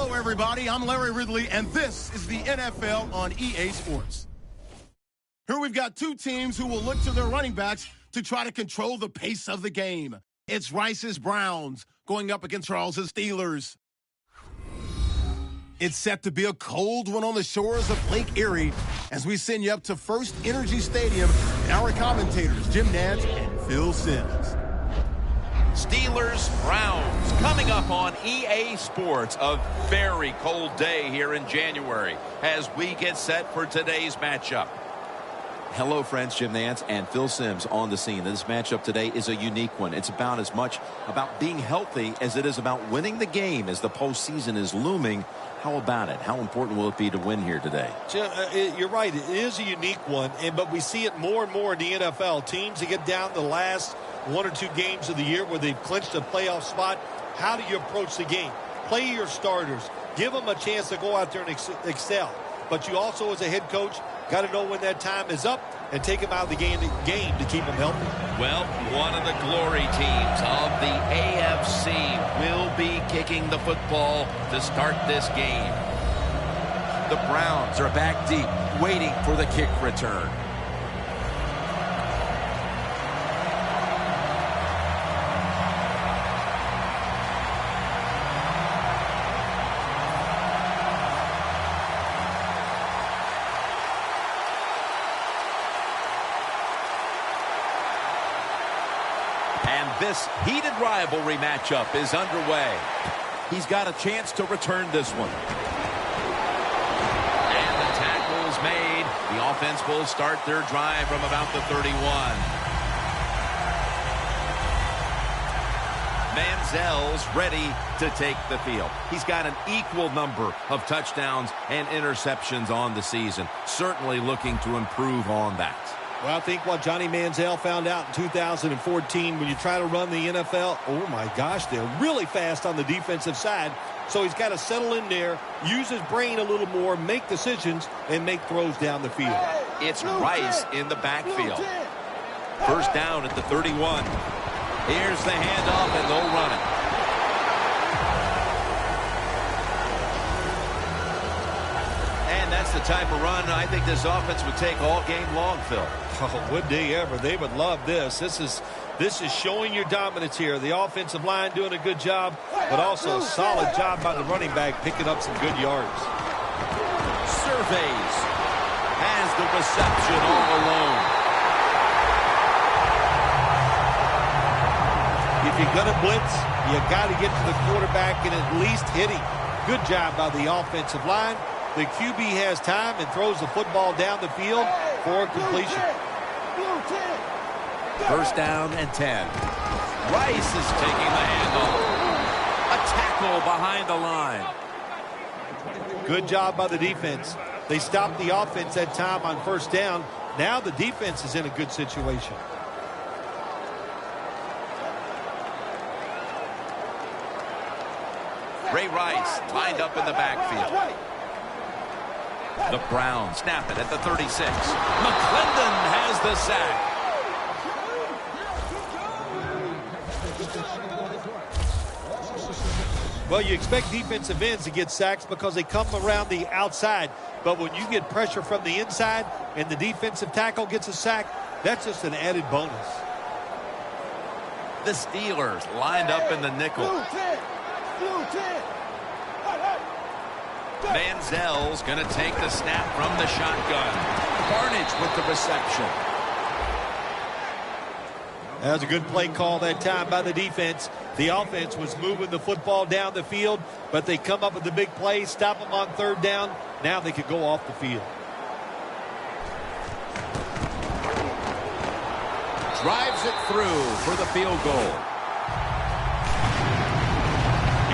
Hello, everybody. I'm Larry Ridley, and this is the NFL on EA Sports. Here we've got two teams who will look to their running backs to try to control the pace of the game. It's Rice's Browns going up against Charles's Steelers. It's set to be a cold one on the shores of Lake Erie as we send you up to First Energy Stadium and our commentators, Jim Nantz and Phil Simms. Steelers, Browns, coming up on EA Sports. A very cold day here in January as we get set for today's matchup. Hello, friends. Jim Nantz and Phil Simms on the scene. This matchup today is a unique one. It's about as much about being healthy as it is about winning the game as the postseason is looming. How about it? How important will it be to win here today? Jim, you're right. It is a unique one, but we see it more and more in the NFL. Teams that get down to the last one or two games of the year where they've clinched a playoff spot. How do you approach the game? Play your starters. Give them a chance to go out there and excel. But you also, as a head coach, got to know when that time is up and take them out of the game to keep them healthy. Well, one of the glory teams of the AFC will be kicking the football to start this game. The Browns are back deep, waiting for the kick return. And this heated rivalry matchup is underway. He's got a chance to return this one. And the tackle is made. The offense will start their drive from about the 31. Manziel's ready to take the field. He's got an equal number of touchdowns and interceptions on the season. Certainly looking to improve on that. Well, I think what Johnny Manziel found out in 2014, when you try to run the NFL, oh my gosh, they're really fast on the defensive side. So he's got to settle in there, use his brain a little more, make decisions, and make throws down the field. It's Rice in the backfield. First down at the 31. Here's the handoff, and they'll run it. And that's the type of run I think this offense would take all game long, Phil. Oh, would they ever? They would love this. This is showing your dominance here. The offensive line doing a good job, but also a solid job by the running back picking up some good yards. Surveys has the reception all alone. If you're going to blitz, you got to get to the quarterback and at least hit him. Good job by the offensive line. The QB has time and throws the football down the field for completion. First down and 10. Rice is taking the handoff. A tackle behind the line. Good job by the defense. They stopped the offense that time on first down. Now the defense is in a good situation. Ray Rice lined up in the backfield. The Browns snap it at the 36. McClendon has the sack. Well, you expect defensive ends to get sacks because they come around the outside. But when you get pressure from the inside and the defensive tackle gets a sack, that's just an added bonus. The Steelers lined up in the nickel. Manziel's going to take the snap from the shotgun. Barnidge with the reception. That was a good play call that time by the defense. The offense was moving the football down the field, but they come up with the big play, stop them on third down. Now they could go off the field. Drives it through for the field goal.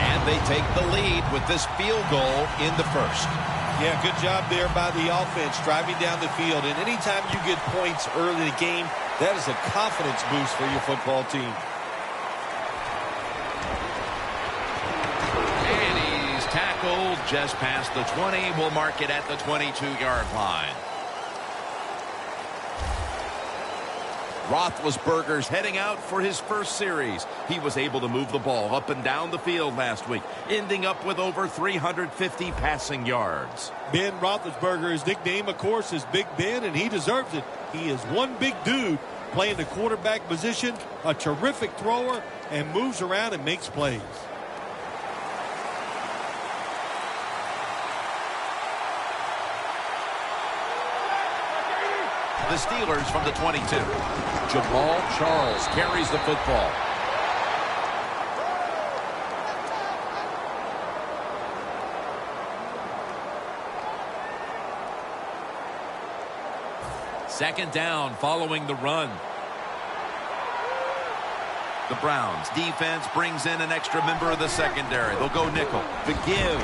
And they take the lead with this field goal in the first. Yeah, good job there by the offense, driving down the field. And anytime you get points early in the game, that is a confidence boost for your football team. And he's tackled just past the 20. We'll mark it at the 22-yard line. Roethlisberger's heading out for his first series. He was able to move the ball up and down the field last week, ending up with over 350 passing yards. Ben Roethlisberger, his nickname, of course, is Big Ben, and he deserves it. He is one big dude playing the quarterback position, a terrific thrower, and moves around and makes plays. The Steelers from the 22. Jamal Charles carries the football. Second down following the run. The Browns defense brings in an extra member of the secondary. They'll go nickel. The give.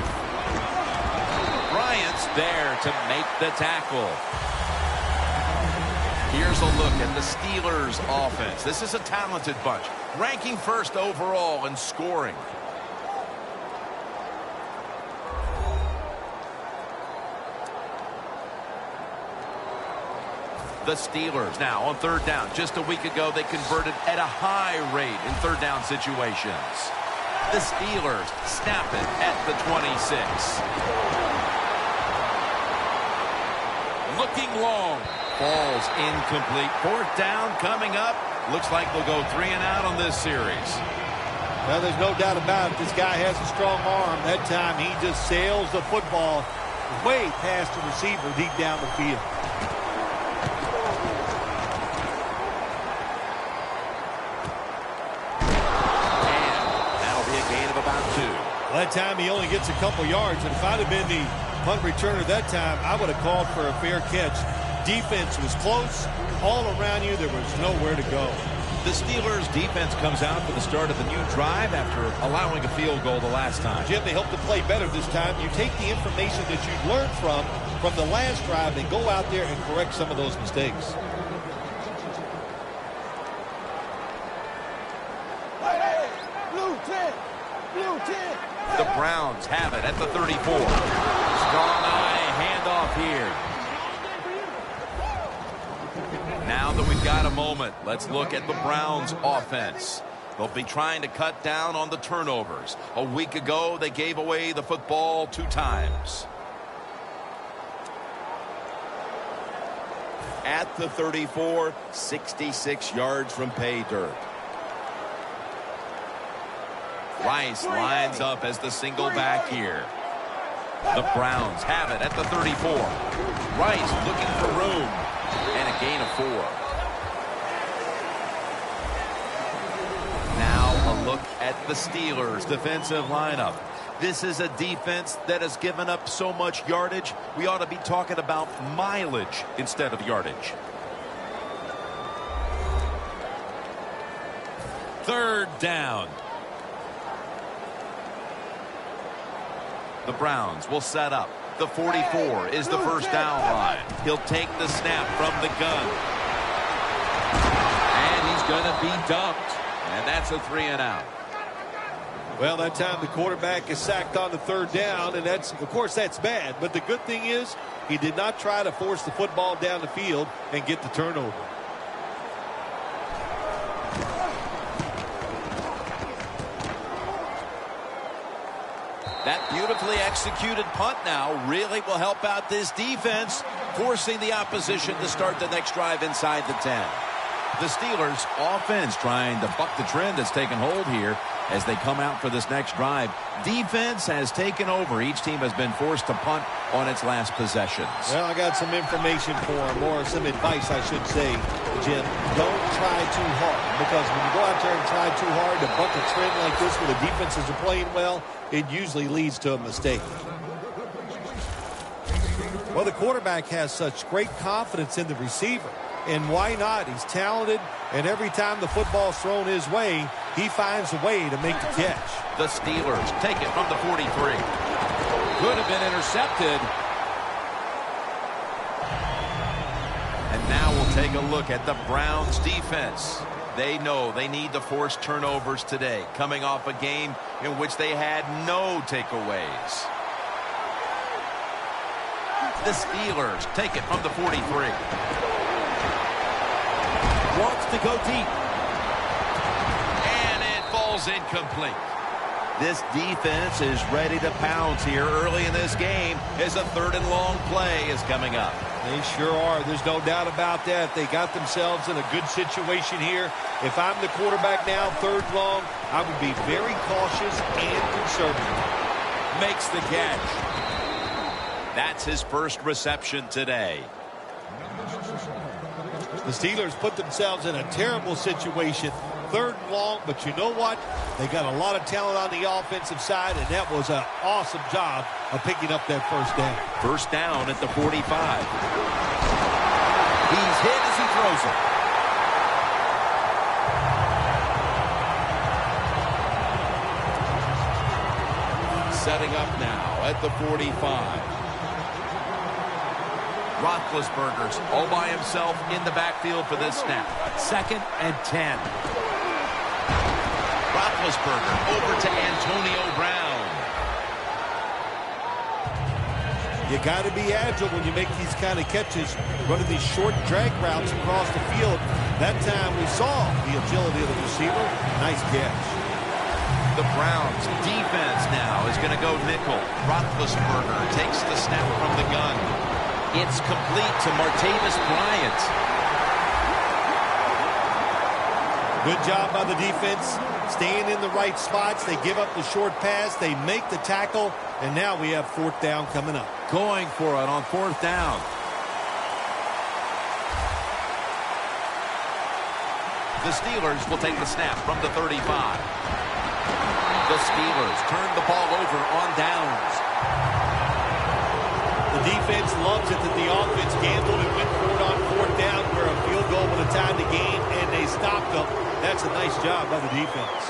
Bryant's there to make the tackle. Here's a look at the Steelers offense. This is a talented bunch, ranking first overall in scoring. The Steelers now on third down. Just a week ago, they converted at a high rate in third down situations. The Steelers snap it at the 26. Looking long. Ball's incomplete. Fourth down coming up. Looks like they'll go 3 and out on this series. Well, there's no doubt about it. This guy has a strong arm. That time he just sails the football way past the receiver deep down the field. And that'll be a gain of about 2. Well, that time he only gets a couple yards. And if I'd have been the punt returner that time, I would have called for a fair catch. Defense was close. All around you, there was nowhere to go. The Steelers defense comes out for the start of the new drive after allowing a field goal the last time. Jim, they hope to play better this time. You take the information that you've learned from the last drive and go out there and correct some of those mistakes. The Browns have it at the 34. Strong eye handoff here. Now that we've got a moment, let's look at the Browns offense. They'll be trying to cut down on the turnovers. A week ago, they gave away the football 2 times. At the 34, 66 yards from pay dirt. Rice lines up as the single back here. The Browns have it at the 34. Rice looking for room. And a gain of 4. Now a look at the Steelers' defensive lineup. This is a defense that has given up so much yardage. We ought to be talking about mileage instead of yardage. Third down. The Browns will set up. The 44 is the first down line. He'll take the snap from the gun. And he's going to be dumped. And that's a 3 and out. Well, that time the quarterback is sacked on the third down, and that's, of course, that's bad. But the good thing is he did not try to force the football down the field and get the turnover. That beautifully executed punt now really will help out this defense, forcing the opposition to start the next drive inside the 10. The Steelers offense trying to buck the trend that's taken hold here as they come out for this next drive. Defense has taken over. Each team has been forced to punt on its last possessions. Well, I got some information for him, or some advice, I should say, Jim. Don't try too hard, because when you go out there and try too hard to buck a trend like this where the defenses are playing well, it usually leads to a mistake. Well, the quarterback has such great confidence in the receiver. And why not? He's talented, and every time the football's thrown his way, he finds a way to make the catch. The Steelers take it from the 43. Could have been intercepted. And now we'll take a look at the Browns defense. They know they need to force turnovers today, coming off a game in which they had no takeaways. The Steelers take it from the 43. Wants to go deep. And it falls incomplete. This defense is ready to pounce here early in this game as a 3rd and long play is coming up. They sure are. There's no doubt about that. They got themselves in a good situation here. If I'm the quarterback now, 3rd long, I would be very cautious and conservative. Makes the catch. That's his first reception today. The Steelers put themselves in a terrible situation. 3rd and long, but you know what? They got a lot of talent on the offensive side, and that was an awesome job of picking up that 1st down. 1st down at the 45. He's hit as he throws it. Setting up now at the 45. Roethlisberger's all by himself in the backfield for this snap. 2nd and 10. Roethlisberger over to Antonio Brown. You got to be agile when you make these kind of catches, running these short drag routes across the field. That time we saw the agility of the receiver. Nice catch. The Browns defense now is going to go nickel. Roethlisberger takes the snap from the gun. It's complete to Martavis Bryant. Good job by the defense, staying in the right spots. They give up the short pass. They make the tackle, and now we have 4th down coming up. Going for it on 4th down. The Steelers will take the snap from the 35. The Steelers turn the ball over on downs. The defense loves it that the offense gambled and went for it on 4th down where a field goal would have tied the game, and they stopped them. That's a nice job by the defense.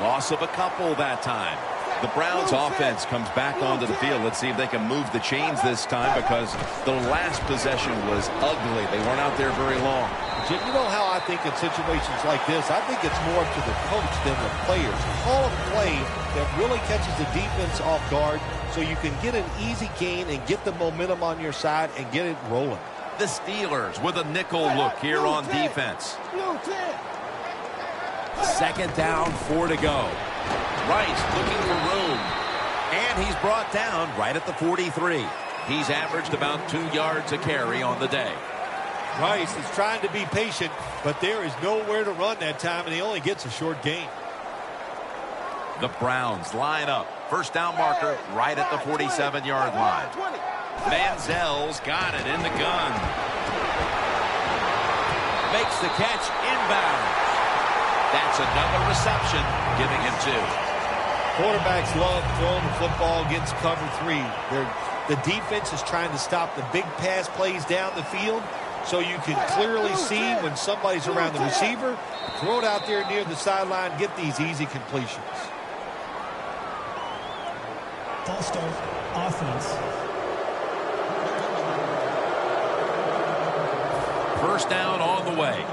Loss of a couple that time. The Browns offense comes back onto the field. Let's see if they can move the chains this time, because the last possession was ugly. They weren't out there very long. Jim, you know how I think in situations like this, I think it's more up to the coach than the players. Call a play that really catches the defense off guard so you can get an easy gain and get the momentum on your side and get it rolling. The Steelers with a nickel look here on defense. 2nd down, 4 to go. Rice looking for room. And he's brought down right at the 43. He's averaged about 2 yards a carry on the day. Rice is trying to be patient, but there is nowhere to run that time, and he only gets a short gain. The Browns line up. 1st down marker right at the 47-yard line. Manziel's got it in the gun. Makes the catch inbound. That's another reception, giving him 2. Quarterbacks love throwing the football against cover 3. The defense is trying to stop the big pass plays down the field, so you can clearly see when somebody's around the receiver, throw it out there near the sideline, get these easy completions. False start, offense. 1st down on the way.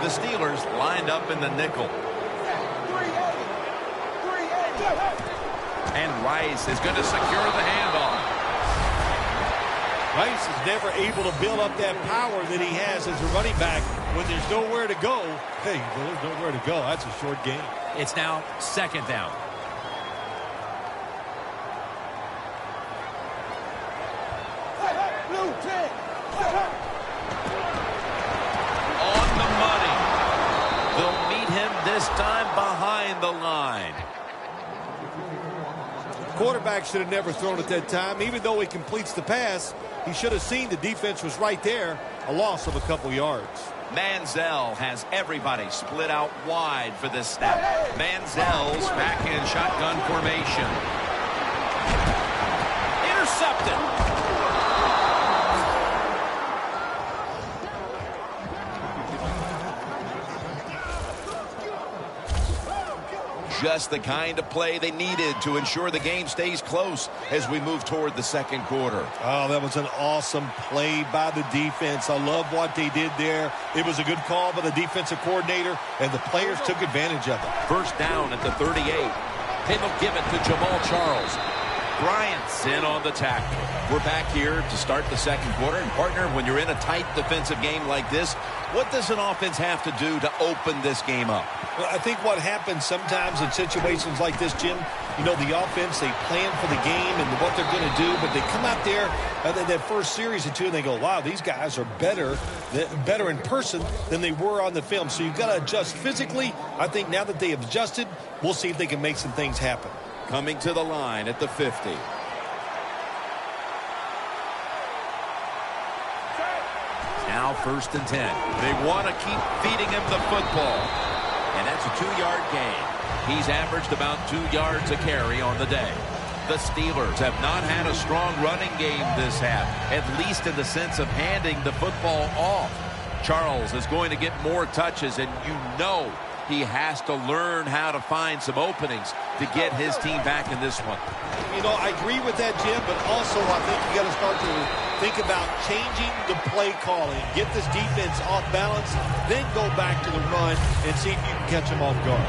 The Steelers lined up in the nickel. And Rice is going to secure the handoff. Rice is never able to build up that power that he has as a running back when there's nowhere to go. Hey, there's nowhere to go. That's a short game. It's now 2nd down. On the money. They'll meet him this time behind the line. Quarterback should have never thrown it that time. Even though he completes the pass, he should have seen the defense was right there. A loss of a couple yards. Manziel has everybody split out wide for this snap. Manziel's back in shotgun formation. Intercepted. Just the kind of play they needed to ensure the game stays close as we move toward the 2nd quarter. Oh, that was an awesome play by the defense. I love what they did there. It was a good call by the defensive coordinator, and the players took advantage of it. 1st down at the 38. They will give it to Jamal Charles. Bryant's in on the tackle. We're back here to start the second quarter. And, partner, when you're in a tight defensive game like this, what does an offense have to do to open this game up? Well, I think what happens sometimes in situations like this, Jim, you know, the offense, they plan for the game and what they're going to do, but they come out there that first series or two and they go, wow, these guys are better in person than they were on the film. So you've got to adjust physically. I think now that they have adjusted, we'll see if they can make some things happen. Coming to the line at the 50. Now 1st and 10. They want to keep feeding him the football. And that's a 2-yard gain. He's averaged about 2 yards a carry on the day. The Steelers have not had a strong running game this half, at least in the sense of handing the football off. Charles is going to get more touches, and you know he has to learn how to find some openings to get his team back in this one. You know, I agree with that, Jim, but also I think you got to start to think about changing the play calling. Get this defense off balance, then go back to the run and see if you can catch them off guard.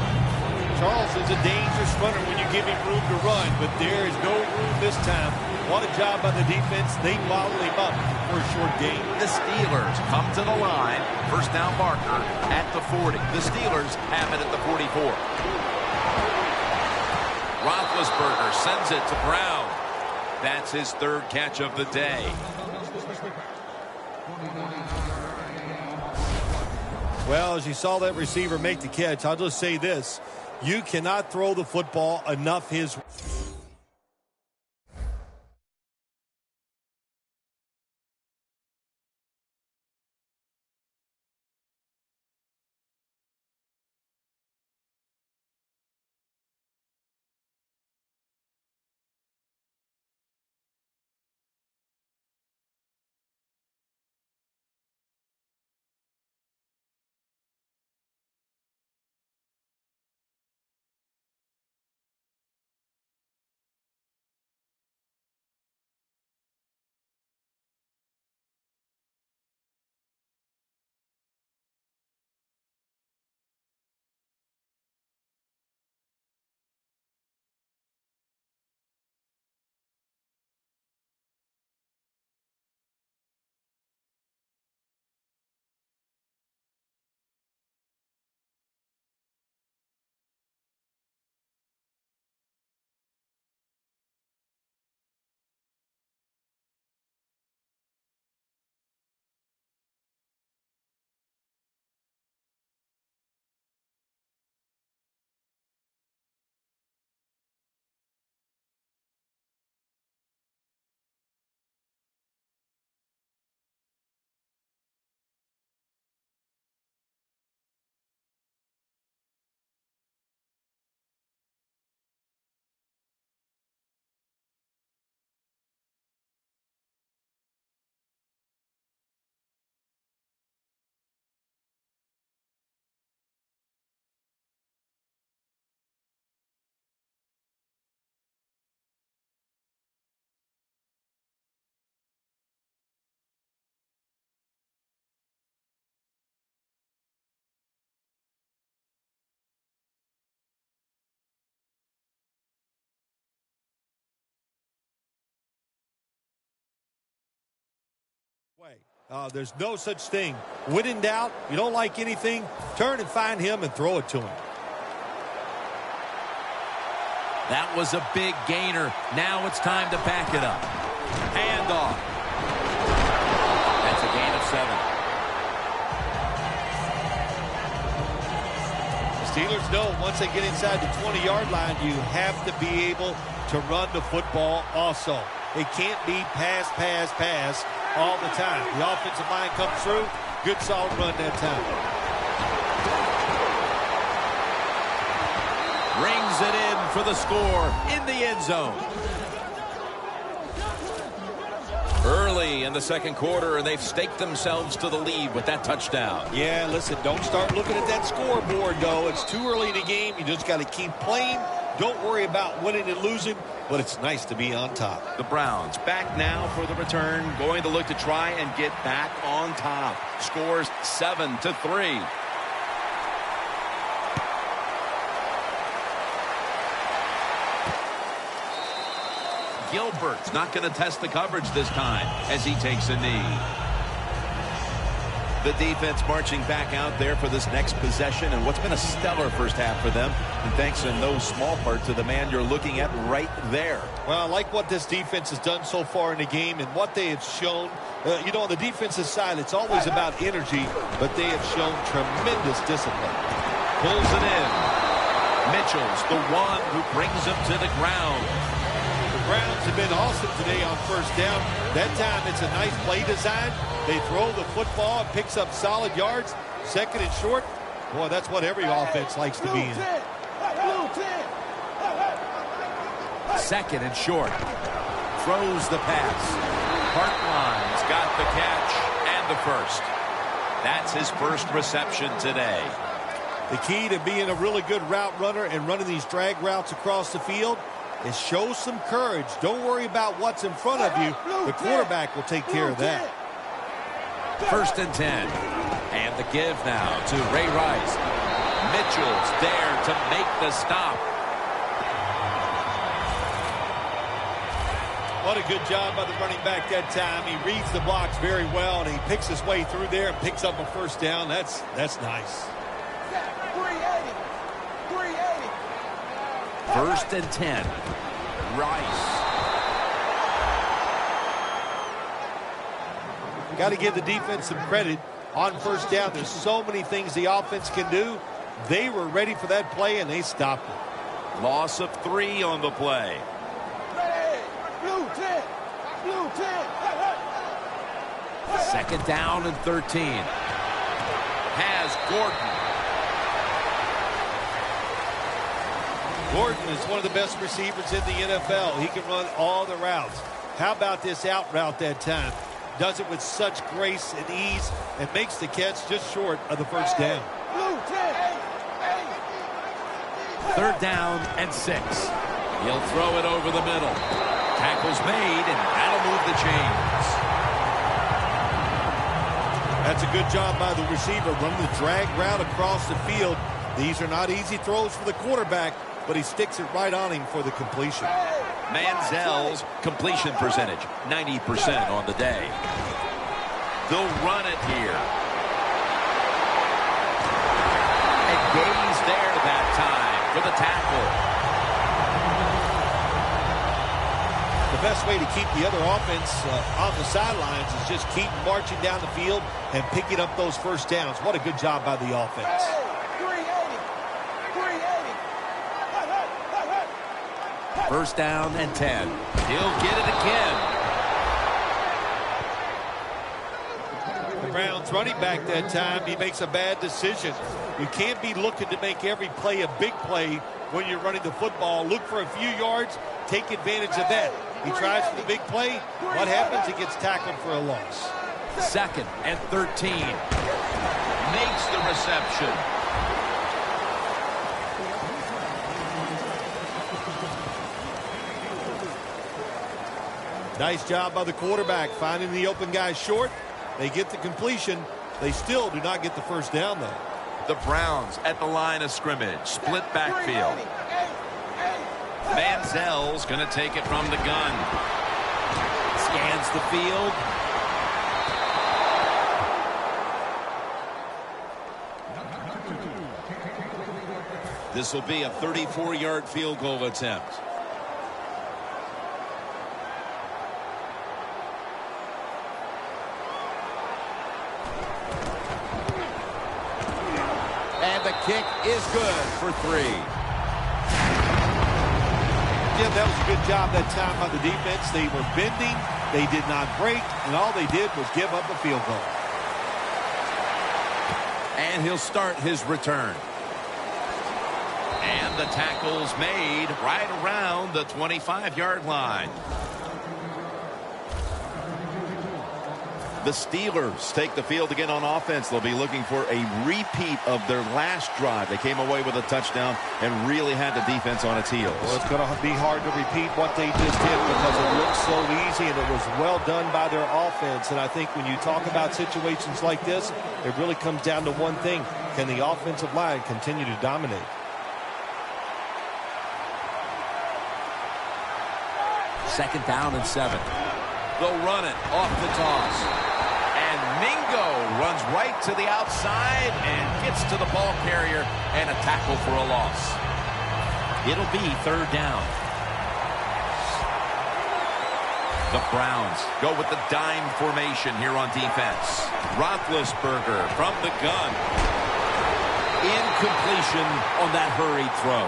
Charles is a dangerous runner when you give him room to run, but there is no room this time. What a job by the defense. They bottled him up for a short gain. The Steelers come to the line. First down marker at the 40. The Steelers have it at the 44. Roethlisberger sends it to Brown. That's his 3rd catch of the day. Well, as you saw that receiver make the catch, I'll just say this. You cannot throw the football enough his way. There's no such thing. When in doubt, you don't like anything, turn and find him and throw it to him. That was a big gainer. Now it's time to back it up. Handoff. That's a gain of 7. The Steelers know once they get inside the 20-yard line, you have to be able to run the football also. It can't be pass, pass, pass all the time. The offensive line comes through. Good solid run that time. Rings it in for the score in the end zone. Early in the second quarter, and they've staked themselves to the lead with that touchdown. Yeah, listen, don't start looking at that scoreboard, though. It's too early in the game. You just got to keep playing. Don't worry about winning and losing, but it's nice to be on top. The Browns back now for the return, going to look to try and get back on top. Scores 7-3. Gilbert's not going to test the coverage this time as he takes a knee. The defense marching back out there for this next possession, and what's been a stellar first half for them, and thanks in no small part to the man you're looking at right there. Well, I like what this defense has done so far in the game and what they have shown. You know, on the defensive side, it's always about energy, but they have shown tremendous discipline. Pulls it in. Mitchell's the one who brings him to the ground. The Browns have been awesome today on first down. That time it's a nice play design. They throw the football and picks up solid yards. Second and short. Boy, that's what every offense likes to be in. Second and short. Throws the pass. Hartline's got the catch and the first. That's his first reception today. The key to being a really good route runner and running these drag routes across the field is show some courage. Don't worry about what's in front of you. The quarterback will take care of that. First and 10. And the give now to Ray Rice. Mitchell's there to make the stop. What a good job by the running back that time. He reads the blocks very well, and he picks his way through there and picks up a first down. That's nice. First and 10. Rice. Got to give the defense some credit on first down. There's so many things the offense can do. They were ready for that play, and they stopped it. Loss of 3 on the play. Second down and 13. Has Gordon. Gordon is one of the best receivers in the NFL. He can run all the routes. How about this out route that time? Does it with such grace and ease and makes the catch just short of the first down. Third down and 6. He'll throw it over the middle. Tackle's made, and that'll move the chains. That's a good job by the receiver, running the drag route across the field. These are not easy throws for the quarterback, but he sticks it right on him for the completion. Manziel's completion percentage, 90% on the day. They'll run it here. And Gay's there that time for the tackle. The best way to keep the other offense on the sidelines is just keep marching down the field and picking up those first downs. What a good job by the offense. First down and 10. He'll get it again. The Browns running back that time, he makes a bad decision. You can't be looking to make every play a big play when you're running the football. Look for a few yards, take advantage of that. He tries for the big play. What happens? He gets tackled for a loss. Second and 13. Makes the reception. Nice job by the quarterback finding the open guy short. They get the completion. They still do not get the first down, though. The Browns at the line of scrimmage. Split backfield. Manziel's going to take it from the gun. Scans the field. This will be a 34-yard field goal attempt. And the kick is good for 3. Yeah, that was a good job that time by the defense. They were bending. They did not break. And all they did was give up a field goal. And he'll start his return. And the tackle's made right around the 25-yard line. The Steelers take the field again on offense. They'll be looking for a repeat of their last drive. They came away with a touchdown and really had the defense on its heels. Well, it's going to be hard to repeat what they just did because it looked so easy and it was well done by their offense. And I think when you talk about situations like this, it really comes down to one thing. Can the offensive line continue to dominate? 2nd down and 7. They'll run it off the toss. And Mingo runs right to the outside and gets to the ball carrier and a tackle for a loss. It'll be 3rd down. The Browns go with the dime formation here on defense. Roethlisberger from the gun. Incompletion on that hurried throw.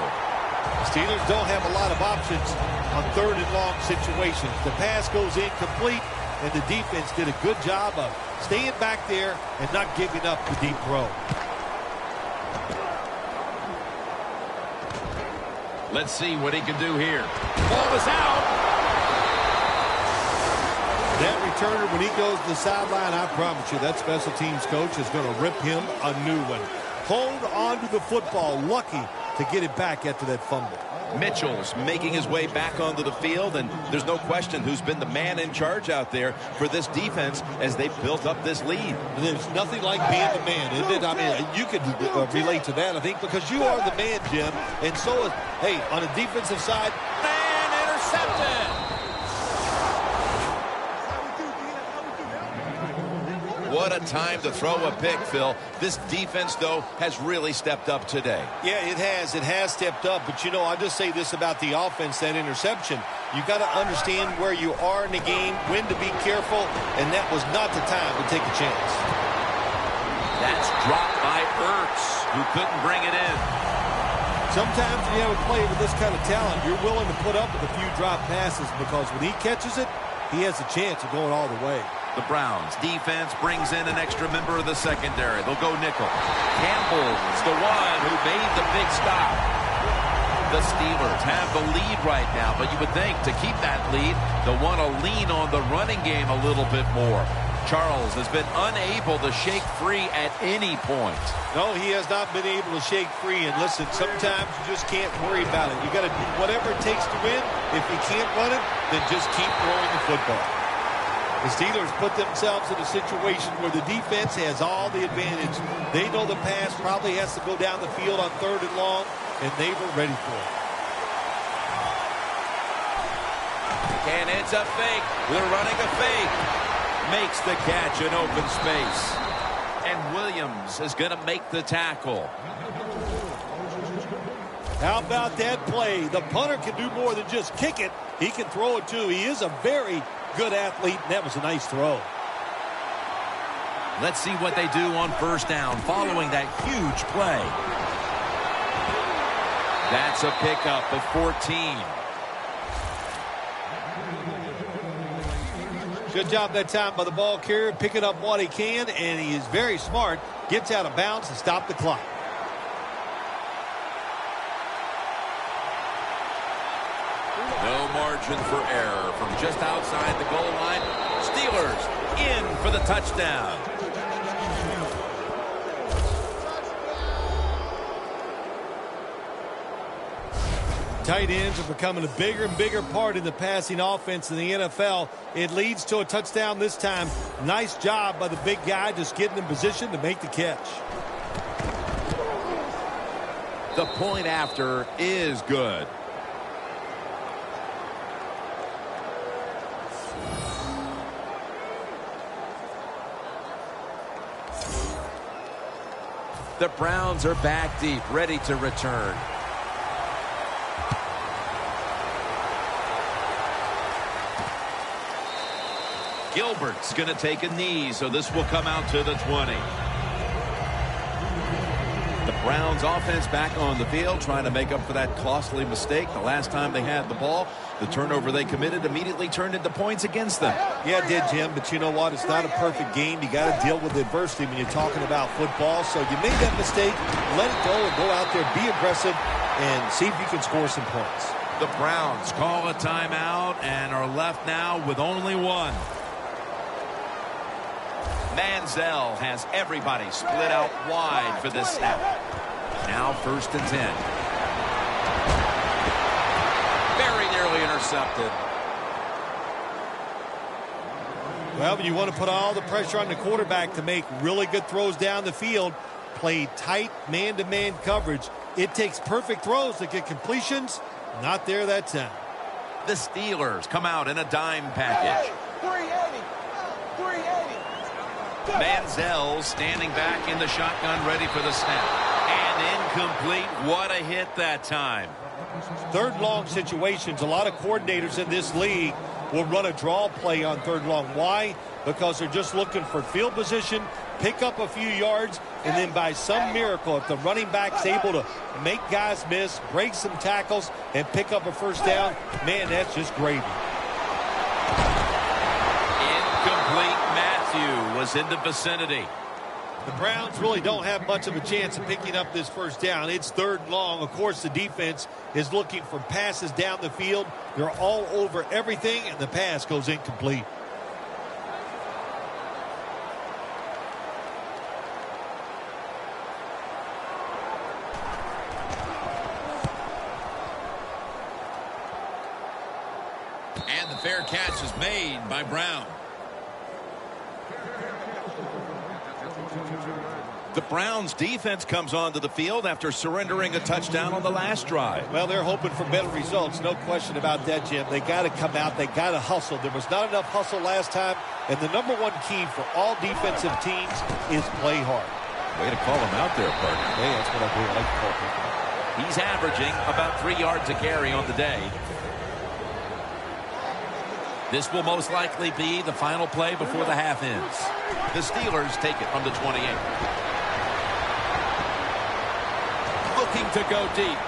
Steelers don't have a lot of options on 3rd and long situations. The pass goes incomplete, and the defense did a good job of staying back there and not giving up the deep throw. Let's see what he can do here. Ball is out. That returner, when he goes to the sideline, I promise you, that special teams coach is going to rip him a new one. Hold on to the football. Lucky to get it back after that fumble. Mitchell's making his way back onto the field, and there's no question who's been the man in charge out there for this defense as they've built up this lead. There's nothing like being the man, isn't it? I mean, you can relate to that, I think, because you are the man, Jim. And so, hey, on the defensive side, and intercepted. What a time to throw a pick, Phil. This defense, though, has really stepped up today. Yeah, it has. It has stepped up. But, you know, I'll just say this about the offense, that interception. You got to understand where you are in the game, when to be careful, and that was not the time to take a chance. That's dropped by Ertz, who couldn't bring it in. Sometimes when you have a play with this kind of talent, you're willing to put up with a few drop passes because when he catches it, he has a chance of going all the way. The Browns defense brings in an extra member of the secondary. They'll go nickel. Campbell's the one who made the big stop. The Steelers have the lead right now, but you would think to keep that lead, they'll want to lean on the running game a little bit more. Charles has been unable to shake free at any point. No, he has not been able to shake free. And listen, sometimes you just can't worry about it. You got to do whatever it takes to win. If you can't run it, then just keep throwing the football. The Steelers put themselves in a situation where the defense has all the advantage. They know the pass probably has to go down the field on 3rd and long, and they were ready for it. And it's a fake. They're running a fake. Makes the catch in open space. And Williams is going to make the tackle. How about that play? The punter can do more than just kick it. He can throw it, too. He is a very good athlete, and that was a nice throw. Let's see what they do on 1st down following that huge play. That's a pickup of 14. Good job that time by the ball carrier, picking up what he can, and he is very smart. Gets out of bounds to stop the clock. No margin for error from just outside the goal line. Steelers in for the touchdown. Tight ends are becoming a bigger and bigger part in the passing offense in the NFL. It leads to a touchdown this time. Nice job by the big guy just getting in position to make the catch. The point after is good. The Browns are back deep, ready to return. Gilbert's going to take a knee, so this will come out to the 20. The Browns offense back on the field, trying to make up for that costly mistake. The last time they had the ball, the turnover they committed immediately turned into points against them. Yeah, it did, Jim, but you know what? It's not a perfect game. You got to deal with adversity when you're talking about football. So you made that mistake, let it go, and go out there, be aggressive, and see if you can score some points. The Browns call a timeout and are left now with only one. Manziel has everybody split out wide for this snap. Now 1st and 10. Very nearly intercepted. Well, you want to put all the pressure on the quarterback to make really good throws down the field. Play tight man-to-man coverage. It takes perfect throws to get completions. Not there that time. The Steelers come out in a dime package. 380. Manziel standing back in the shotgun, ready for the snap. And incomplete. What a hit that time. Third long situations, a lot of coordinators in this league will run a draw play on third long. Why? Because they're just looking for field position, pick up a few yards, and then by some miracle, if the running back's able to make guys miss, break some tackles, and pick up a first down, man, that's just gravy. Incomplete. Matthew was in the vicinity. The Browns really don't have much of a chance of picking up this first down. It's third and long. Of course, the defense is looking for passes down the field. They're all over everything, and the pass goes incomplete. And the fair catch is made by Brown. The Browns defense comes onto the field after surrendering a touchdown on the last drive. Well, they're hoping for better results. No question about that, Jim. They got to come out. They got to hustle. There was not enough hustle last time. And the number one key for all defensive teams is play hard. Way to call him out there, partner. Hey, that's what I do. I like to call people. He's averaging about 3 yards a carry on the day. This will most likely be the final play before the half ends. The Steelers take it from the 28. Looking to go deep.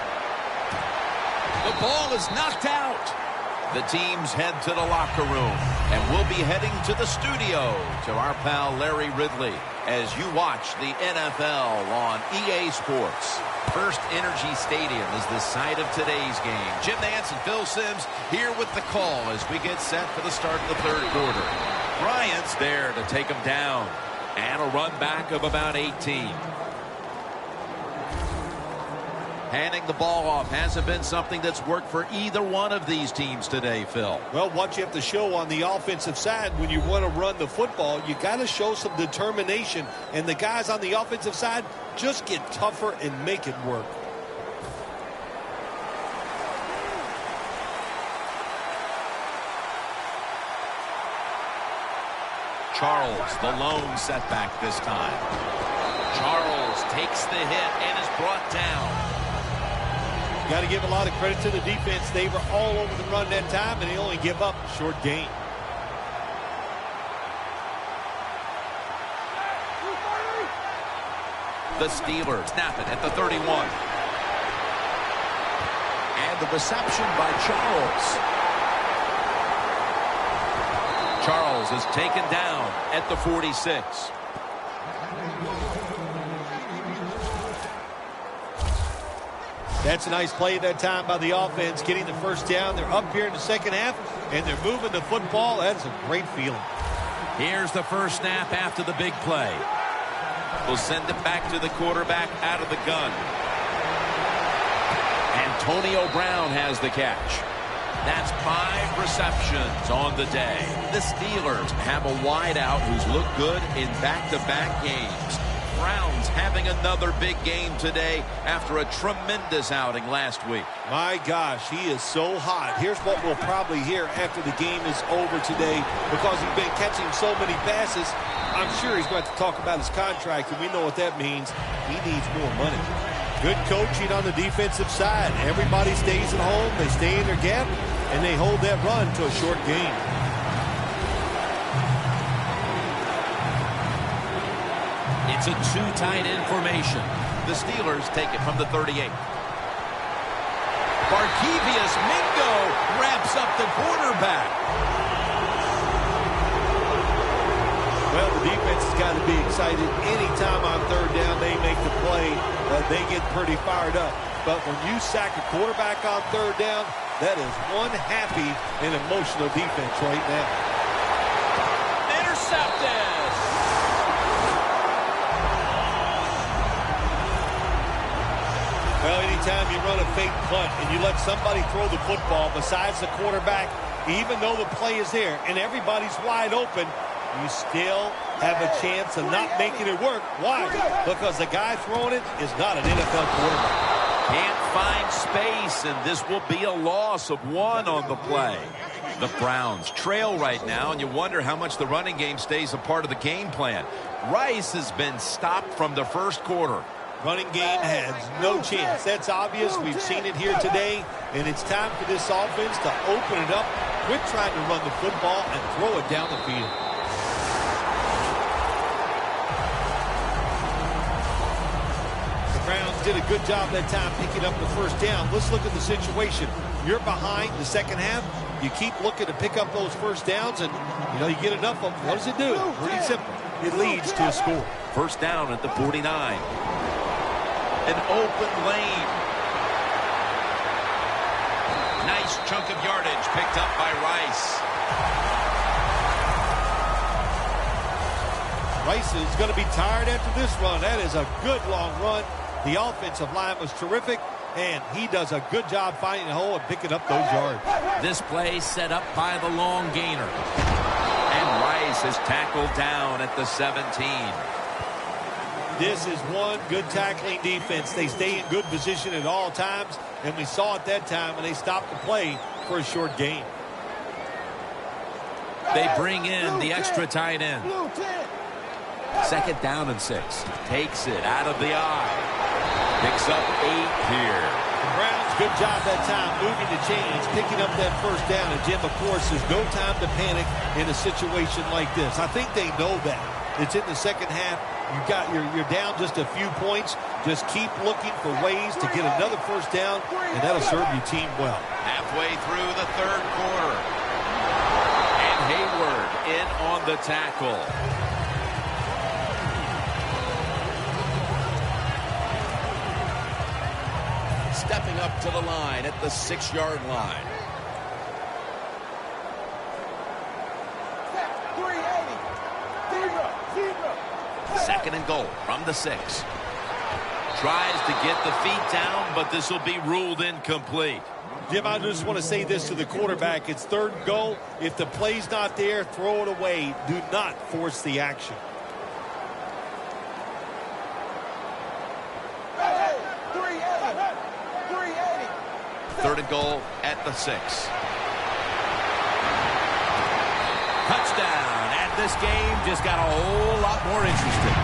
The ball is knocked out. The teams head to the locker room, and we'll be heading to the studio to our pal Larry Ridley as you watch the NFL on EA Sports. First Energy Stadium is the site of today's game. Jim Nantz and Phil Simms here with the call as we get set for the start of the third quarter. Bryant's there to take him down, and a run back of about 18. Handing the ball off hasn't been something that's worked for either one of these teams today, Phil. Well, what you have to show on the offensive side when you want to run the football, you got to show some determination. And the guys on the offensive side just get tougher and make it work. Charles, the lone setback this time. Charles takes the hit and is brought down. Got to give a lot of credit to the defense. They were all over the run that time, and they only give up a short gain. The Steelers snap it at the 31. And the reception by Charles. Charles is taken down at the 46. That's a nice play that time by the offense, getting the first down. They're up here in the second half, and they're moving the football. That is a great feeling. Here's the first snap after the big play. We'll send it back to the quarterback out of the gun. Antonio Brown has the catch. That's 5 receptions on the day. The Steelers have a wideout who's looked good in back-to-back games. Browns having another big game today after a tremendous outing last week. My gosh, he is so hot. Here's what we'll probably hear after the game is over today, because he's been catching so many passes. I'm sure he's going to talk about his contract, and we know what that means. He needs more money. Good coaching on the defensive side. Everybody stays at home. They stay in their gap, and they hold that run to a short game. It's a two-tight end formation. The Steelers take it from the 38. Barkevious Mingo wraps up the quarterback. Well, the defense has got to be excited. Anytime on third down they make the play, they get pretty fired up. But when you sack a quarterback on third down, that is one happy and emotional defense right now. Intercepted. Well, anytime you run a fake punt and you let somebody throw the football besides the quarterback, even though the play is there and everybody's wide open, you still have a chance of not making it work. Why? Because the guy throwing it is not an NFL quarterback. Can't find space, and this will be a loss of 1 on the play. The Browns trail right now, and you wonder how much the running game stays a part of the game plan. Rice has been stopped from the first quarter. Running game has no chance. That's obvious. We've seen it here today, and it's time for this offense to open it up, quit trying to run the football, and throw it down the field. The Browns did a good job that time picking up the first down. Let's look at the situation. You're behind the second half. You keep looking to pick up those first downs, and you get enough of them. What does it do? Pretty simple. It leads to a score. First down at the 49. An open lane. Nice chunk of yardage picked up by Rice. Rice is going to be tired after this run. That is a good long run. The offensive line was terrific, and he does a good job finding a hole and picking up those yards. This play set up by the long gainer. And Rice is tackled down at the 17. This is one good tackling defense. They stay in good position at all times, and we saw it that time when they stopped the play for a short gain. They bring in the extra tight end. Second down and 6. Takes it out of the eye. Picks up 8 here. The Browns, good job that time moving the chains, picking up that first down. And Jim, of course, there's no time to panic in a situation like this. I think they know that. It's in the second half. You're down just a few points. Just keep looking for ways to get another first down, and that'll serve your team well. Halfway through the third quarter. And Hayward in on the tackle. Stepping up to the line at the 6-yard line. Second and goal from the 6. Tries to get the feet down, but this will be ruled incomplete. Jim, I just want to say this to the quarterback. It's third and goal. If the play's not there, throw it away. Do not force the action. Third and goal at the 6. Touchdown. And this game just got a whole lot more interesting.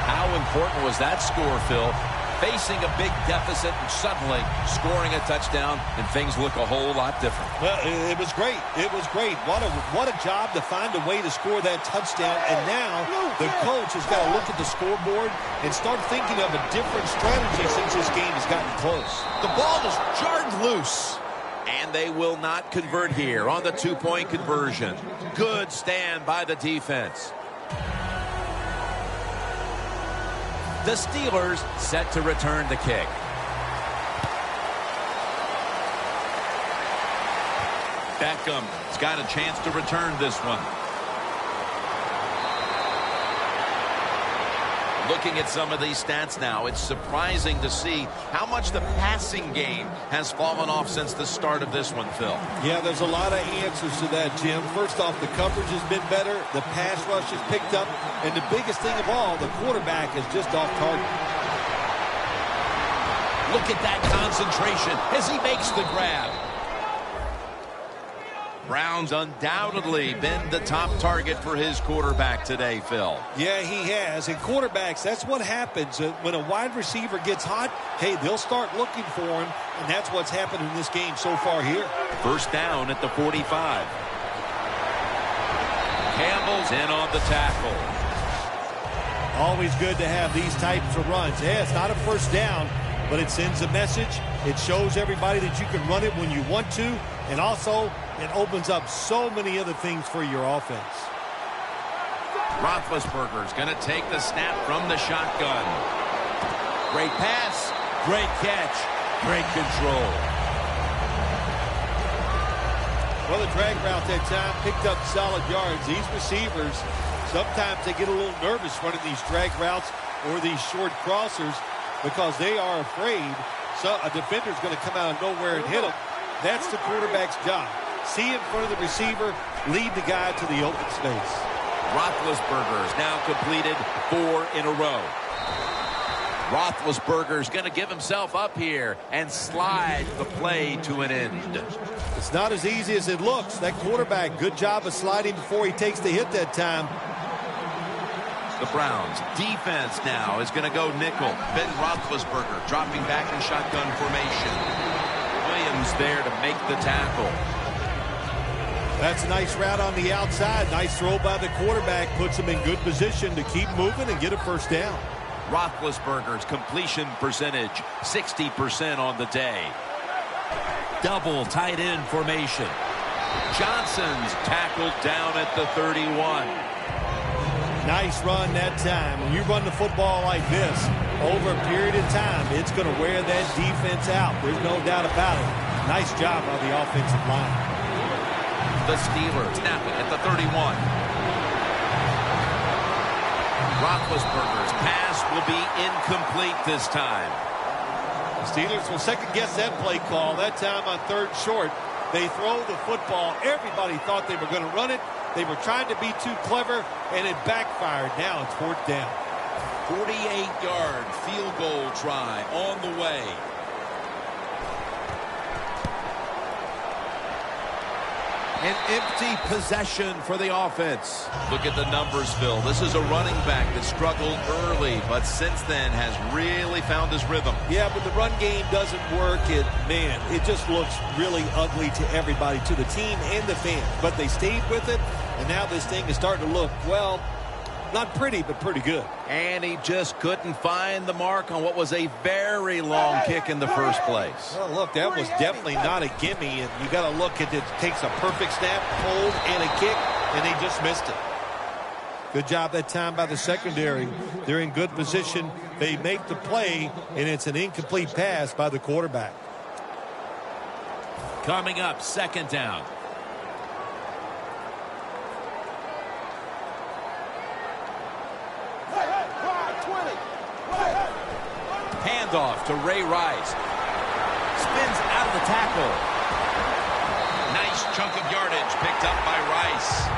How important was that score, Phil? Facing a big deficit and suddenly scoring a touchdown, and things look a whole lot different. Well, it was great. It was great. What a job to find a way to score that touchdown. And now the coach has got to look at the scoreboard and start thinking of a different strategy since this game has gotten close. The ball is jarred loose. And they will not convert here on the 2-point conversion. Good stand by the defense. The Steelers set to return the kick. Beckham has got a chance to return this one. Looking at some of these stats now, it's surprising to see how much the passing game has fallen off since the start of this one, Phil. Yeah, there's a lot of answers to that, Jim. First off, the coverage has been better. The pass rush has picked up. And the biggest thing of all, the quarterback is just off target. Look at that concentration as he makes the grab. Brown's undoubtedly been the top target for his quarterback today, Phil. Yeah, he has. And quarterbacks, that's what happens. When a wide receiver gets hot, hey, they'll start looking for him, and that's what's happened in this game so far here. First down at the 45. Campbell's in on the tackle. Always good to have these types of runs. Yeah, it's not a first down, but it sends a message. It shows everybody that you can run it when you want to, and also it opens up so many other things for your offense. Roethlisberger's going to take the snap from the shotgun. Great pass, great catch, great control. Well, the drag route that time picked up solid yards. These receivers, sometimes they get a little nervous running these drag routes or these short crossers because they are afraid a defender's going to come out of nowhere and hit them. That's the quarterback's job. See in front of the receiver, lead the guy to the open space. Roethlisberger's now completed 4 in a row. Roethlisberger's going to give himself up here and slide the play to an end. It's not as easy as it looks. That quarterback, good job of sliding before he takes the hit that time. The Browns defense now is going to go nickel. Ben Roethlisberger dropping back in shotgun formation. Williams there to make the tackle. That's a nice route on the outside. Nice throw by the quarterback. Puts him in good position to keep moving and get a first down. Roethlisberger's completion percentage, 60% on the day. Double tight end formation. Johnson's tackled down at the 31. Nice run that time. When you run the football like this, over a period of time, it's going to wear that defense out. There's no doubt about it. Nice job on the offensive line. The Steelers snapping at the 31. Roethlisberger's pass will be incomplete this time. The Steelers will second-guess that play call. That time on third short, they throw the football. Everybody thought they were going to run it. They were trying to be too clever, and it backfired. Now it's fourth down. 48-yard field goal try on the way. An empty possession for the offense. Look at the numbers, Phil. This is a running back that struggled early, but since then has really found his rhythm. Yeah, but the run game doesn't work. It just looks really ugly to everybody, to the team and the fans. But they stayed with it, and now this thing is starting to look, well, not pretty, but pretty good. And he just couldn't find the mark on what was a very long kick in the first place. Well, look, that was definitely not a gimme, and you got to look at it. It takes a perfect snap, hold, and a kick, and they just missed it. Good job that time by the secondary. They're in good position. They make the play, and it's an incomplete pass by the quarterback. Coming up, second down. Handoff to Ray Rice. Spins out of the tackle. Nice chunk of yardage picked up by Rice.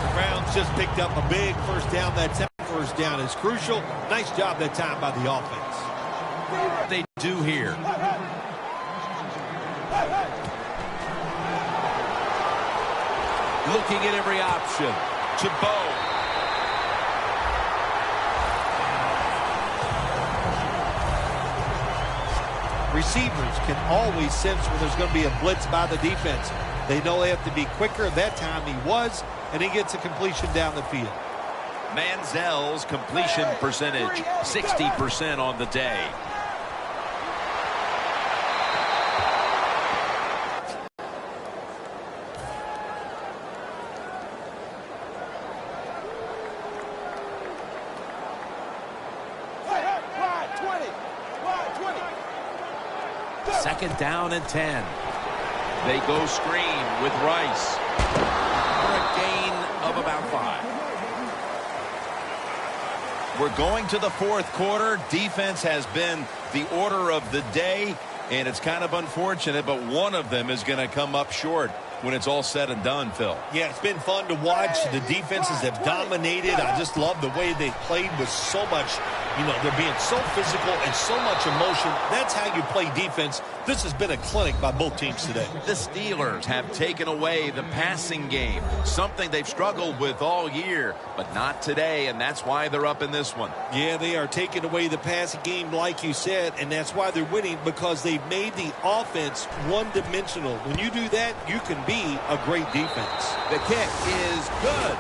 The Browns just picked up a big first down. That time first down is crucial. Nice job that time by the offense. They do here. Looking at every option. Chabot. Receivers can always sense when there's going to be a blitz by the defense. They know they have to be quicker. That time he was, and he gets a completion down the field. Manziel's completion percentage, 60% on the day. Second down and 10. They go screen with Rice for a gain of about 5. We're going to the fourth quarter. Defense has been the order of the day, and it's kind of unfortunate, but one of them is going to come up short when it's all said and done, Phil. Yeah, it's been fun to watch. The defenses have dominated. I just love the way they played with so much, they're being so physical and so much emotion. That's how you play defense. This has been a clinic by both teams today. The Steelers have taken away the passing game, something they've struggled with all year, but not today, and that's why they're up in this one. Yeah, they are taking away the passing game, like you said, and that's why they're winning, because they've made the offense one-dimensional. When you do that, you can be a great defense. The kick is good.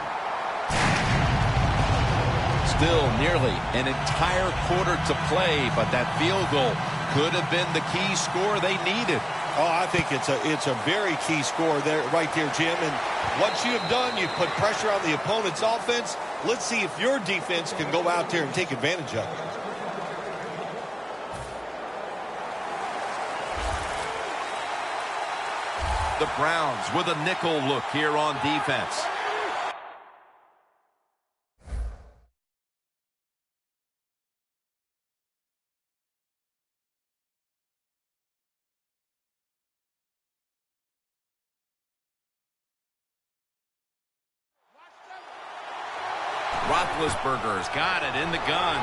Still nearly an entire quarter to play, but that field goal could have been the key score they needed. Oh, I think it's a very key score there, right there, Jim. And once you have done, you've put pressure on the opponent's offense. Let's see if your defense can go out there and take advantage of it. The Browns with a nickel look here on defense. Roethlisberger's got it in the gun.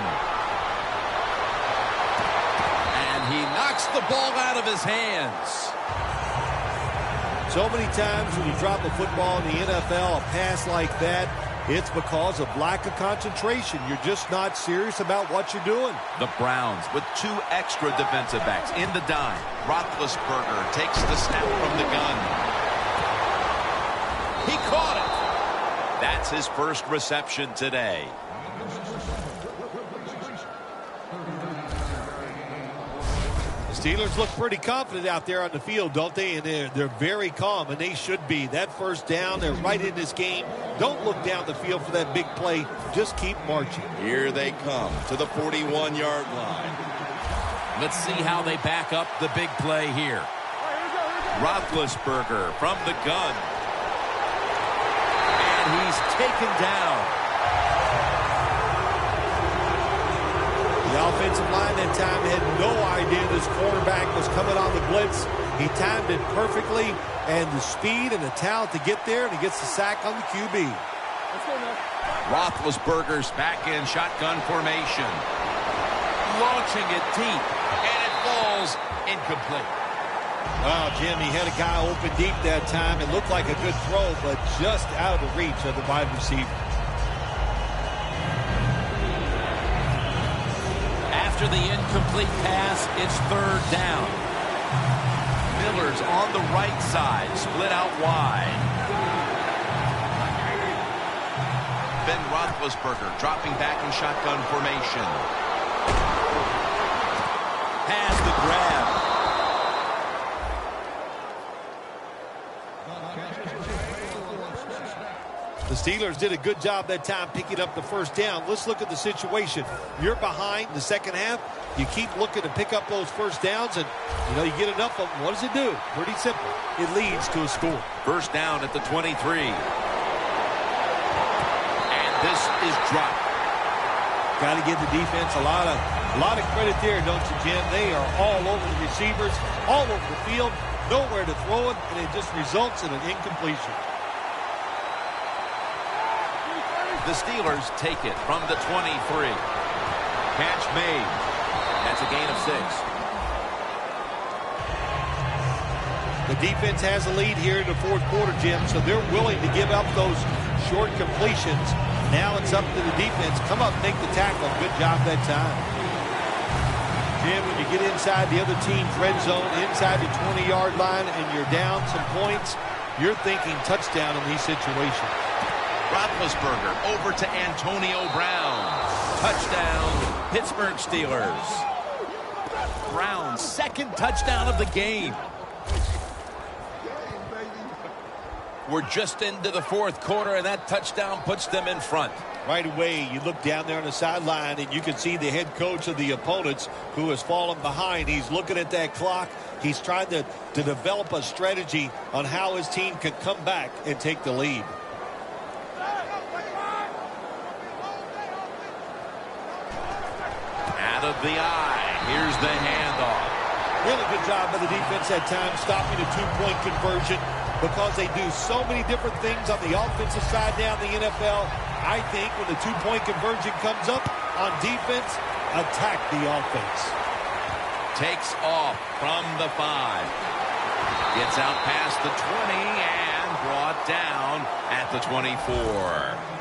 And he knocks the ball out of his hands. So many times when you drop a football in the NFL, a pass like that, it's because of lack of concentration. You're just not serious about what you're doing. The Browns with 2 extra defensive backs in the dime. Roethlisberger takes the snap from the gun. He caught it. That's his first reception today. Steelers look pretty confident out there on the field, don't they? And they're very calm, and they should be. That first down, they're right in this game. Don't look down the field for that big play. Just keep marching. Here they come to the 41-yard line. Let's see how they back up the big play here. Roethlisberger from the gun. And he's taken down. The offensive line that time had no idea this quarterback was coming on the blitz. He timed it perfectly, and the speed and the talent to get there, and he gets the sack on the QB. Roethlisberger's back in shotgun formation. Launching it deep, and it falls incomplete. Wow, Jim, he had a guy open deep that time. It looked like a good throw, but just out of the reach of the wide receiver. After the incomplete pass, it's 3rd down. Miller's on the right side, split out wide. Ben Roethlisberger dropping back in shotgun formation. Has the grab. The Steelers did a good job that time picking up the first down. Let's look at the situation. You're behind the second half. You keep looking to pick up those first downs, and you get enough of them. What does it do? Pretty simple. It leads to a score. First down at the 23. And this is dropped. Got to give the defense a lot of credit there, don't you, Jim? They are all over the receivers, all over the field, nowhere to throw it, and it just results in an incompletion. The Steelers take it from the 23. Catch made. That's a gain of 6. The defense has a lead here in the fourth quarter, Jim, so they're willing to give up those short completions. Now it's up to the defense. Come up and make the tackle. Good job that time. Jim, when you get inside the other team's red zone, inside the 20-yard line, and you're down some points, you're thinking touchdown in these situations. Roethlisberger over to Antonio Brown. Touchdown, Pittsburgh Steelers. Brown's 2nd touchdown of the game. We're just into the fourth quarter, and that touchdown puts them in front. Right away, you look down there on the sideline, and you can see the head coach of the opponents who has fallen behind. He's looking at that clock. He's trying to develop a strategy on how his team can come back and take the lead. Out of the eye. Here's the handoff. Really good job by the defense that time, stopping a 2-point conversion, because they do so many different things on the offensive side now in the NFL. I think when the 2-point conversion comes up on defense, attack the offense. Takes off from the 5. Gets out past the 20 and brought down at the 24.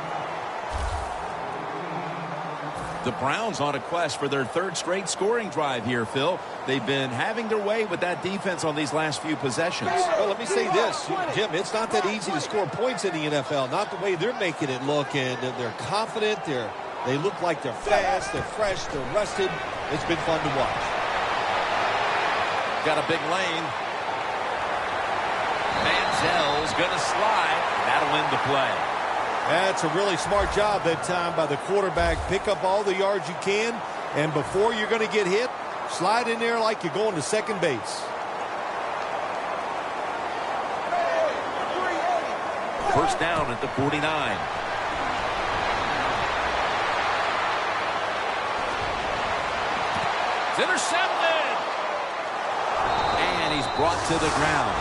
The Browns on a quest for their 3rd straight scoring drive here, Phil. They've been having their way with that defense on these last few possessions. Well, let me say this, Jim, it's not that easy to score points in the NFL, not the way they're making it look, and they're confident, they look like they're fast, they're fresh, they're rested. It's been fun to watch. Got a big lane. Manziel's going to slide. That'll end the play. That's a really smart job that time by the quarterback. Pick up all the yards you can, and before you're going to get hit, slide in there like you're going to second base. First down at the 49. It's intercepted! And he's brought to the ground.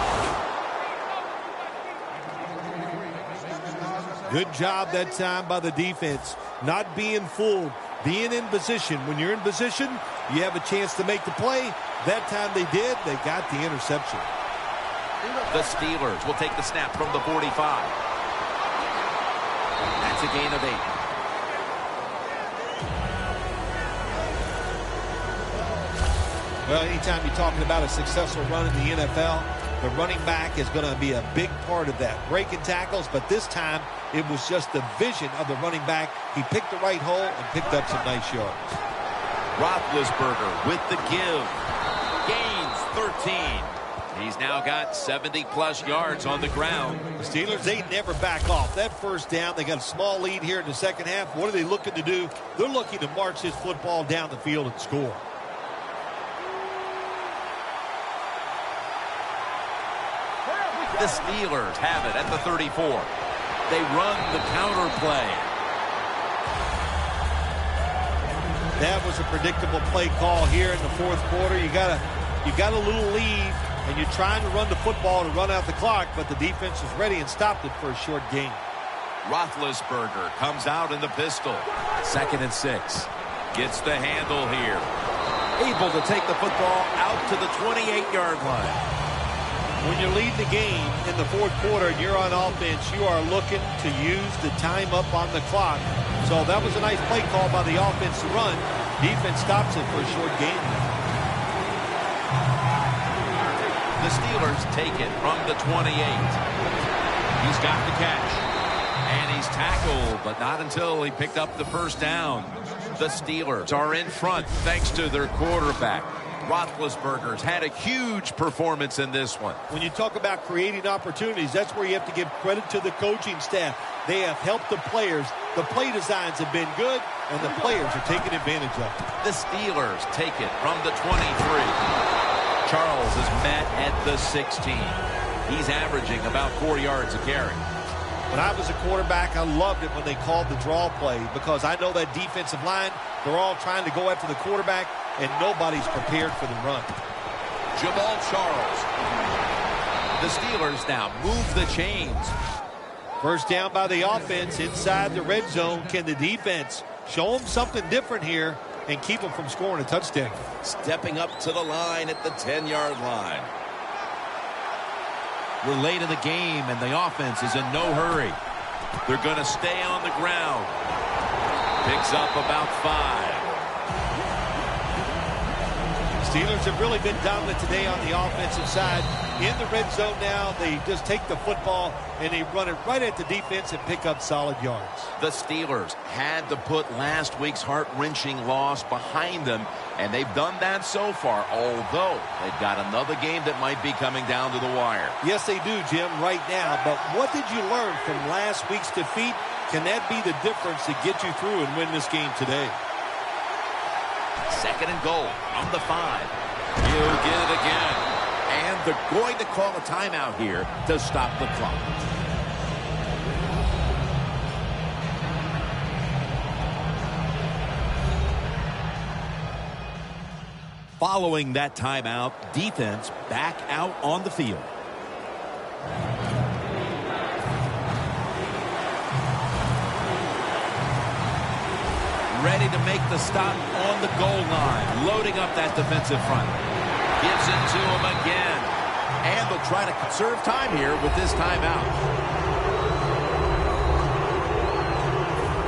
Good job that time by the defense. Not being fooled, being in position. When you're in position, you have a chance to make the play. That time they did. They got the interception. The Steelers will take the snap from the 45. That's a gain of 8. Well, anytime you're talking about a successful run in the NFL, the running back is going to be a big part of that. Breaking tackles, but this time it was just the vision of the running back. He picked the right hole and picked up some nice yards. Roethlisberger with the give. Gains 13. He's now got 70-plus yards on the ground. The Steelers, they never back off. That first down, they got a small lead here in the second half. What are they looking to do? They're looking to march this football down the field and score. The Steelers have it at the 34. They run the counter play. That was a predictable play call here in the fourth quarter. You got a little lead, and you're trying to run the football to run out the clock, but the defense was ready and stopped it for a short gain. Roethlisberger comes out in the pistol. 2nd and 6. Gets the handle here. Able to take the football out to the 28-yard line. When you're leading the game in the fourth quarter and you're on offense, you are looking to use the time up on the clock. So that was a nice play call by the offense to run. Defense stops it for a short gain. The Steelers take it from the 28. He's got the catch. And he's tackled, but not until he picked up the first down. The Steelers are in front thanks to their quarterback. Roethlisberger's had a huge performance in this one. When you talk about creating opportunities, that's where you have to give credit to the coaching staff. They have helped the players. The play designs have been good, and the players are taking advantage of it. The Steelers take it from the 23. Charles is met at the 16. He's averaging about 4 yards a carry. When I was a quarterback, I loved it when they called the draw play because I know that defensive line, they're all trying to go after the quarterback, and nobody's prepared for the run. Jamal Charles. The Steelers now move the chains. First down by the offense inside the red zone. Can the defense show them something different here and keep them from scoring a touchdown? Stepping up to the line at the 10-yard line. We're late in the game, and the offense is in no hurry. They're going to stay on the ground. Picks up about 5. Steelers have really been dominant today on the offensive side. In the red zone now, they just take the football and they run it right at the defense and pick up solid yards. The Steelers had to put last week's heart-wrenching loss behind them, and they've done that so far, although they've got another game that might be coming down to the wire. Yes, they do, Jim, right now. But what did you learn from last week's defeat? Can that be the difference to get you through and win this game today? 2nd and goal from the 5. He'll get it again. And they're going to call a timeout here to stop the clock. Following that timeout, defense back out on the field. Ready to make the stop on the goal line. Loading up that defensive front. Gives it to him again. And they'll try to conserve time here with this timeout.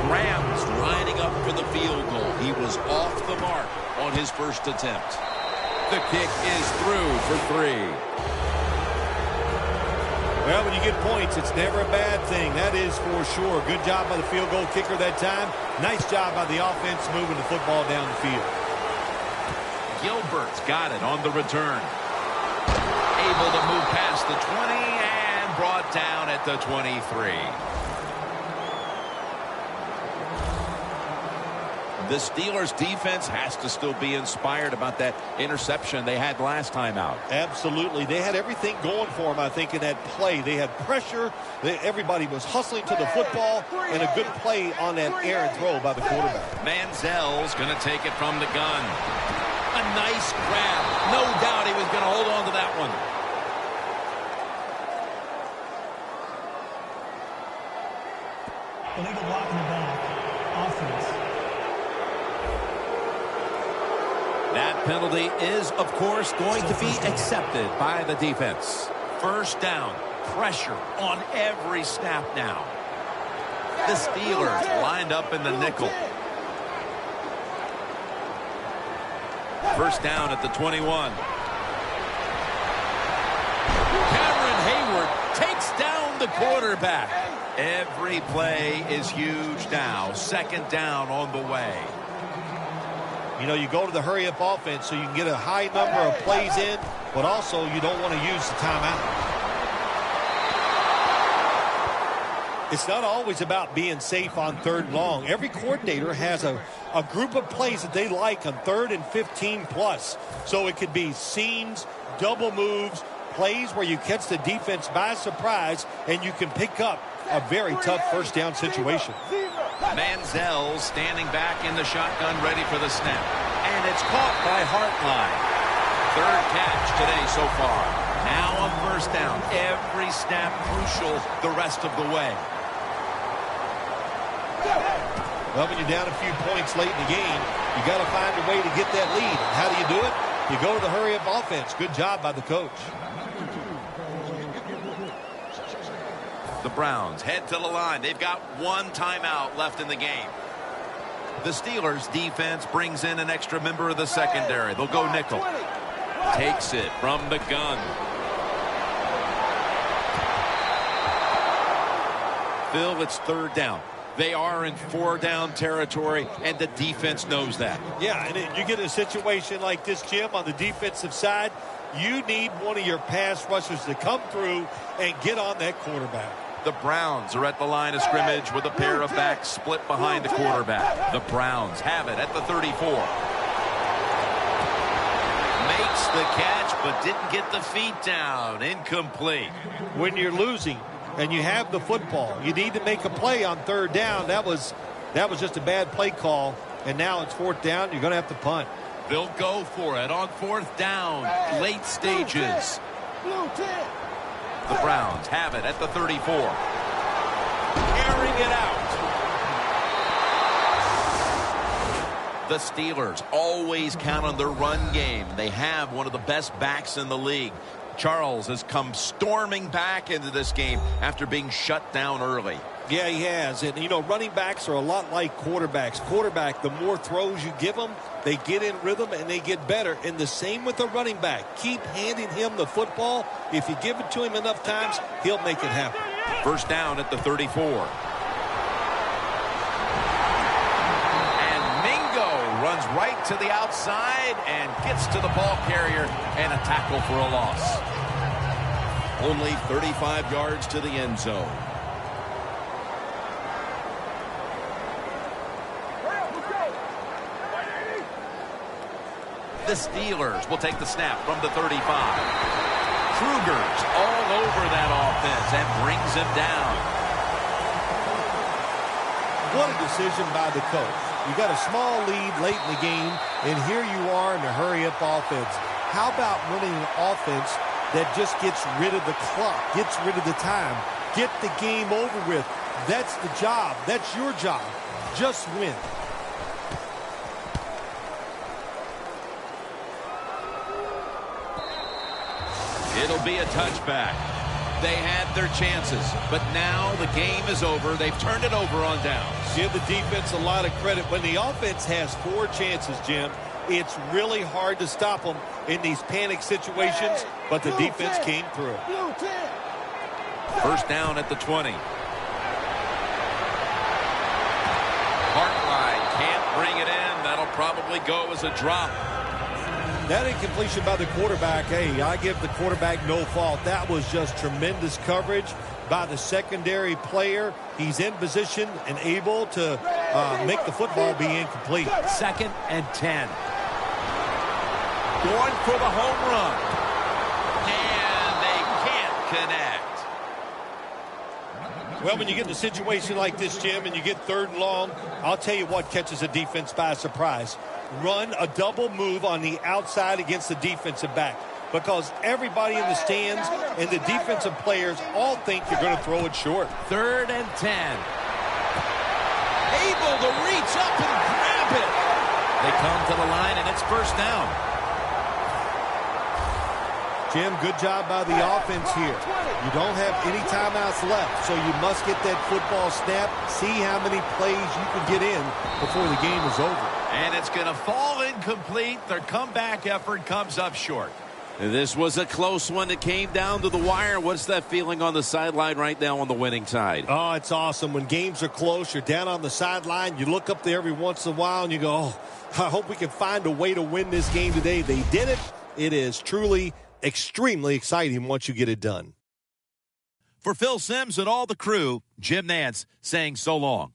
Graham's lining up for the field goal. He was off the mark on his first attempt. The kick is through for 3. Well, when you get points, it's never a bad thing. That is for sure. Good job by the field goal kicker that time. Nice job by the offense moving the football down the field. Gilbert's got it on the return. Able to move past the 20 and brought down at the 23. The Steelers defense has to still be inspired about that interception they had last time out. Absolutely. They had everything going for them, I think, in that play. They had pressure. Everybody was hustling to the football, and a good play on that errant throw by the quarterback. Manziel's going to take it from the gun. A nice grab. No doubt he was going to hold on to that one. Illegal block in the back. Offense. That penalty is, of course, going to be accepted by the defense. First down. Pressure on every snap now. The Steelers lined up in the nickel. First down at the 21. Cameron Hayward takes down the quarterback. Every play is huge now. Second down on the way. You know, you go to the hurry-up offense so you can get a high number of plays in, but also you don't want to use the timeout. It's not always about being safe on third and long. Every coordinator has a group of plays that they like on 3rd and 15 plus. So it could be seams, double moves, plays where you catch the defense by surprise and you can pick up a very tough first down situation. Manziel standing back in the shotgun, ready for the snap. And it's caught by Hartline. Third catch today so far. Now on first down. Every snap crucial the rest of the way. Well, when you're down a few points late in the game, you got to find a way to get that lead. How do you do it? You go to the hurry-up offense. Good job by the coach. The Browns head to the line. They've got one timeout left in the game. The Steelers defense brings in an extra member of the secondary. They'll go nickel. Takes it from the gun. Phil, it's third down. They are in 4-down territory, and the defense knows that. Yeah, and you get a situation like this, Jim, on the defensive side, you need one of your pass rushers to come through and get on that quarterback. The Browns are at the line of scrimmage with a pair of backs split behind the quarterback. The Browns have it at the 34. Makes the catch, but didn't get the feet down. Incomplete. When you're losing and you have the football, you need to make a play on third down. That was just a bad play call, and now it's fourth down. You're going to have to punt. They'll go for it on fourth down. Late stages. The Browns have it at the 34. Airing it out. The Steelers always count on their run game. They have one of the best backs in the league. Charles has come storming back into this game after being shut down early. Yeah, he has. And, you know, running backs are a lot like quarterbacks. Quarterback, the more throws you give them, they get in rhythm and they get better. And the same with the running back. Keep handing him the football. If you give it to him enough times, he'll make it happen. First down at the 34. And Mingo runs right to the outside and gets to the ball carrier and a tackle for a loss. Only 35 yards to the end zone. The Steelers will take the snap from the 35. Kruger's all over that offense and brings him down. What a decision by the coach. You got a small lead late in the game, and here you are in a hurry-up offense. How about running an offense that just gets rid of the clock, gets rid of the time, get the game over with? That's the job. That's your job. Just win. It'll be a touchback. They had their chances, but now the game is over. They've turned it over on downs. Give the defense a lot of credit. When the offense has 4 chances, Jim, it's really hard to stop them in these panic situations, but the defense came through. First down at the 20. Hartline can't bring it in. That'll probably go as a drop. That incompletion by the quarterback, hey, I give the quarterback no fault. That was just tremendous coverage by the secondary player. He's in position and able to make the football be incomplete. Second and 10. Going for the home run. And they can't connect. Well, when you get in a situation like this, Jim, and you get third and long, I'll tell you what catches a defense by surprise. Run a double move on the outside against the defensive back, because everybody in the stands and the defensive players all think you're going to throw it short. Third and 10. able to reach up and grab it. They come to the line, and it's first down. Jim, good job by the offense here. You don't have any timeouts left, so you must get that football snap, see how many plays you can get in before the game is over. And it's going to fall incomplete. Their comeback effort comes up short. This was a close one that came down to the wire. What's that feeling on the sideline right now on the winning side? Oh, it's awesome. When games are close, you're down on the sideline. You look up there every once in a while and you go, oh, I hope we can find a way to win this game today. They did it. It is truly extremely exciting once you get it done. For Phil Simms and all the crew, Jim Nantz saying so long.